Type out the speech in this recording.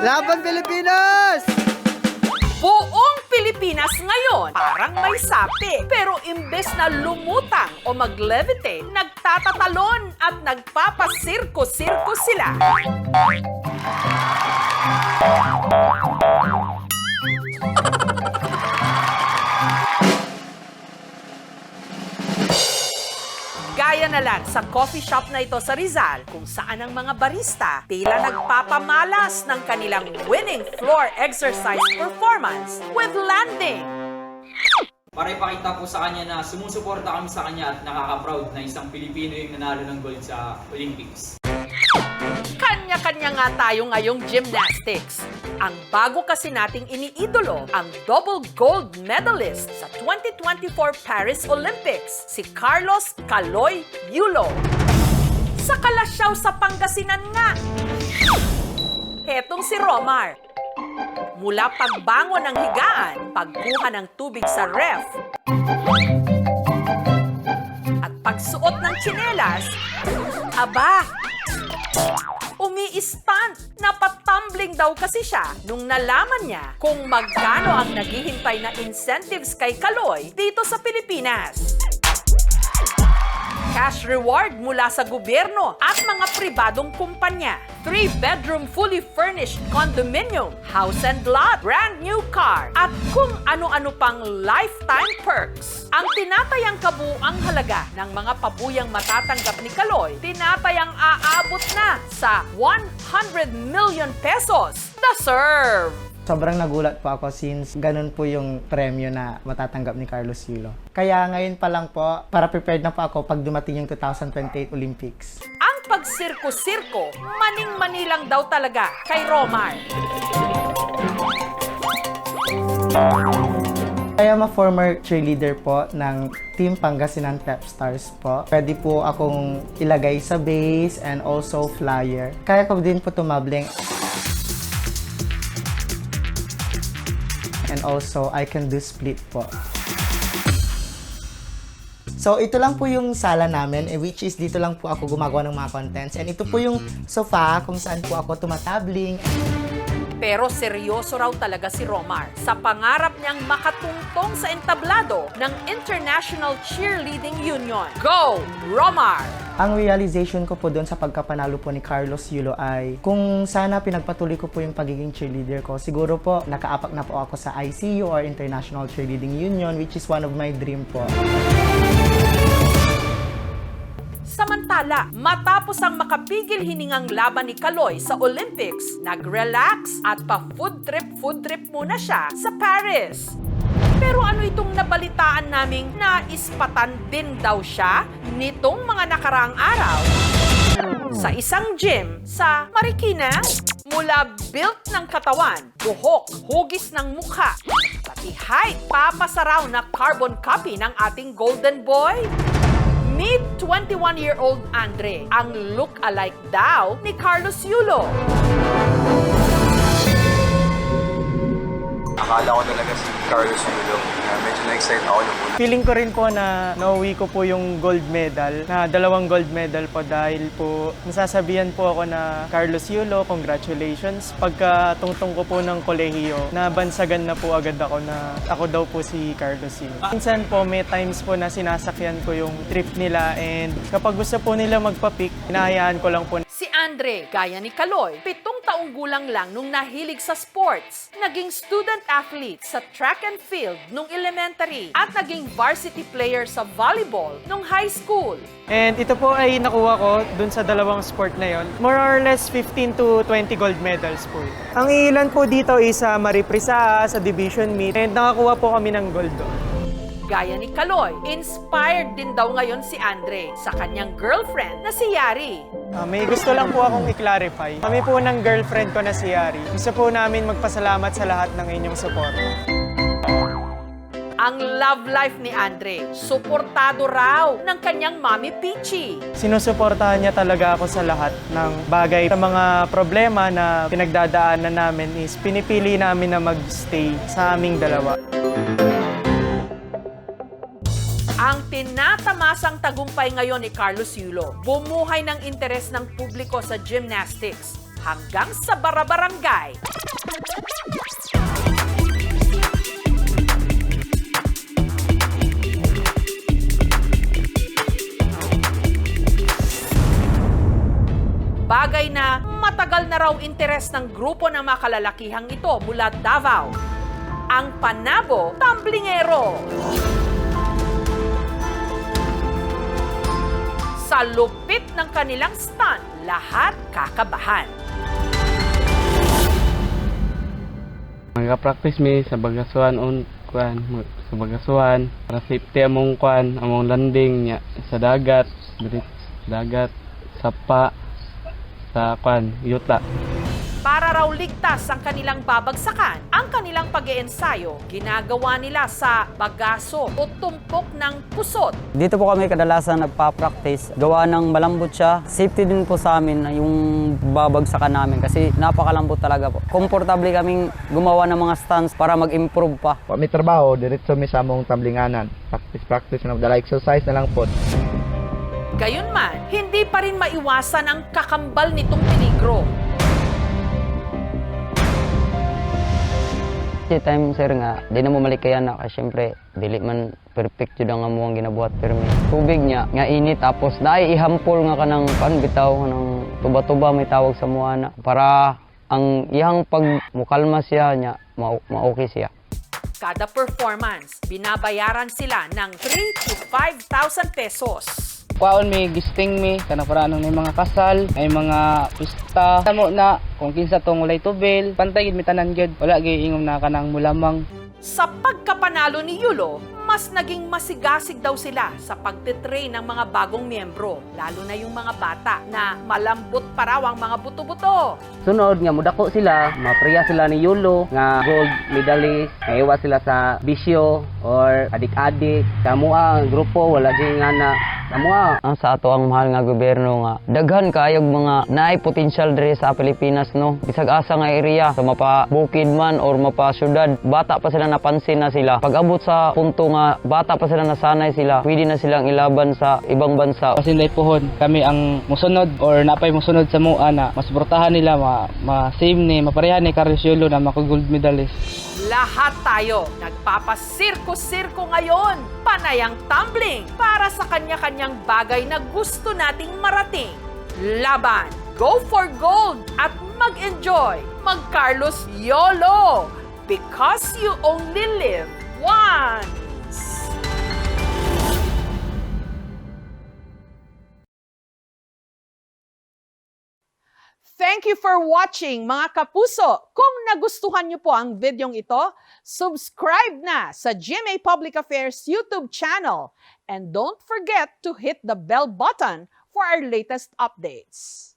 Laban Pilipinas! Buong Pilipinas ngayon parang may sapi. Pero imbes na lumutang o mag-levitate, nagtatatalon at nagpapasirko-sirko sila. Gaya na lang sa coffee shop na ito sa Rizal kung saan ang mga barista tila nagpapamalas ng kanilang winning floor exercise performance with landing. Para ipakita po sa kanya na sumusuporta kami sa kanya at nakaka-proud na isang Pilipino yung nanalo ng gold sa Olympics. Kanya-kanya nga tayo ngayong gymnastics. Ang bago kasi nating iniidolo, ang double gold medalist sa 2024 Paris Olympics, si Carlos Kaloy Yulo. Sa Kalasyaw sa Pangasinan nga. Hetong si Romar. Mula pagbangon ng higaan, pagkuha ng tubig sa ref, at pagsuot ng tsinelas, aba, umi-stunt. Napatumbling daw kasi siya nung nalaman niya kung magkano ang naghihintay na incentives kay Kaloy dito sa Pilipinas. Cash reward mula sa gobyerno at mga pribadong kumpanya. 3-bedroom fully furnished condominium, house and lot, brand new car, at kung ano-ano pang lifetime perks. Ang tinatayang kabuuang halaga ng mga pabuyang matatanggap ni Kaloy, tinatayang aabot na sa 100 million pesos. Deserve! Sobrang nagulat po ako since ganun po yung premyo na matatanggap ni Carlos Yulo. Kaya ngayon pa lang po, para prepared na po ako pag dumating yung 2028 Olympics. Ang pagsirko-sirko, maning-mani lang daw talaga kay Romar. I am a former cheerleader po ng Team Pangasinan Pep Stars po. Pwede po akong ilagay sa base and also flyer. Kaya ko din po tumabling. And also, I can do split po. So, ito lang po yung sala namin, which is dito lang po ako gumagawa ng mga contents. And ito po yung sofa kung saan po ako tumatabling. Pero seryoso raw talaga si Romar sa pangarap niyang makatungtong sa entablado ng International Cheerleading Union. Go, Romar! Ang realization ko po doon sa pagkapanalo po ni Carlos Yulo ay kung sana pinagpatuloy ko po yung pagiging cheerleader ko, siguro po nakaapak na po ako sa ICU or International Cheerleading Union, which is one of my dream po. Samantala, matapos ang makapigil hiningang laban ni Kaloy sa Olympics, nag-relax at pa-food trip muna siya sa Paris. Pero ano itong nabalitaan naming naispatan din daw siya nitong mga nakaraang araw sa isang gym sa Marikina? Mula built ng katawan, buhok, hugis ng mukha, pati height, papasaraw na carbon copy ng ating golden boy. Meet 21-year-old Andre, ang look-alike daw ni Carlos Yulo. Akala ko talaga si Carlos Yulo. Medyo na-excite ako nung una. Feeling ko rin po na nauwi ko po yung gold medal, na 2 gold medal po dahil po nasasabihan po ako na Carlos Yulo, congratulations. Pagka tungtong ko po ng kolehiyo, nabansagan na po agad ako na ako daw po si Carlos Yulo. Minsan po may times po na sinasakyan ko yung trip nila and kapag gusto po nila magpa-pick, hinahayaan ko lang po. Si Andre, gaya ni Kaloy, 7 taong gulang lang nung nahilig sa sports. Naging student athlete sa track and field nung elementary at naging varsity player sa volleyball nung high school. And ito po ay nakuha ko dun sa 2 sport na yon. More or less 15 to 20 gold medals po. Ang ilan po dito is sa Mariprisa, sa division meet, and nakakuha po kami ng gold doon. Gaya ni Kaloy, inspired din daw ngayon si Andre sa kanyang girlfriend na si Yari. May gusto lang po akong i-clarify. Kami po ng girlfriend ko na si Yari. Gusto po namin magpasalamat sa lahat ng inyong support. Ang love life ni Andre, suportado raw ng kanyang mami Peachy. Sinusuportahan niya talaga ako sa lahat ng bagay. Sa mga problema na pinagdadaanan namin is pinipili namin na mag-stay sa aming dalawa. Ang tinatamasang tagumpay ngayon ni Carlos Yulo, bumuhay ng interes ng publiko sa gymnastics. hanggang sa Barabarangay. Bagay na matagal na raw interes ng grupo ng mga kalalakihang ito mula Davao. Ang Panabo Tamblingero. Sa lupit ng kanilang stunt, lahat kakabahan. Nagka-practice mi sa bagasuan sa bagasuan para safety among among landing nya sa dagat, diri dagat sapa sa yuta. Para raw ligtas ang kanilang babagsakan, ang kanilang pag-iensayo ginagawa nila sa bagaso o tumpok ng pusot. Dito po kami kadalasan nagpa-practice. Gawa ng malambot siya. Safety din po sa amin yung babagsakan namin kasi napakalambot talaga po. Komportable kaming gumawa ng mga stunts para mag-improve pa. Pag may trabaho, diretso mi sa among tamblinganan. Practice na dala exercise na lang po. Gayunman, hindi pa rin maiwasan ang kakambal nitong peligro. Kasi time sir nga, di na mo malikayan na kasi syempre, dili man perfect yun ang amuang ginabuhat pero may tubig niya, nga init tapos naiihampol nga ka ng bitaw, ng tuba-tuba may tawag sa muana para ang iyang pag mukalma siya niya, ma-okay siya. Kada performance, binabayaran sila ng 3 to 5,000 pesos. Kwaon mi gisting mi kana para may mga kasal, may mga pista. Tamo na kung kinsa tong walay tubil, pantay gid mi tanan gyud. Wala gyud ingom na kanang mulamang. Sa pagkapanalo ni Yulo, mas naging masigasig daw sila sa pagtitrain ng mga bagong miyembro, lalo na yung mga bata na malambot pa raw ang mga buto-buto. Sunod nga mudako sila, mapriya sila ni Yulo nga gold medalist, maiwas sila sa bisyo or adik-adik. Kamua ang grupo wala gyud nga na kamua. Ang sa ato ang mahal nga gobyerno nga, daghan kayog mga naay potential diri sa Pilipinas no. Bisag asa nga area sa mapa-bukid man or mapa-syudad, bata pa sila napansin na sila. Pag-abot sa punto nga bata pa sila nasanay sila, pwede na silang ilaban sa ibang bansa. Pasinday pohon, kami ang musunod or napay musunod sa mua na mas bortahan nila, ma-save ni, maparehan ni Carlos Yulo na maka-gold medalist. Lahat tayo nagpapasirko-sirko ngayon, panayang tumbling para sa kanya-kanyang bagay na gusto nating marating. Laban, go for gold at mag-enjoy, mag-Carlos YOLO, because you only live once. Thank you for watching mga kapuso. Kung nagustuhan niyo po ang videong ito, subscribe na sa GMA Public Affairs YouTube channel. And don't forget to hit the bell button for our latest updates.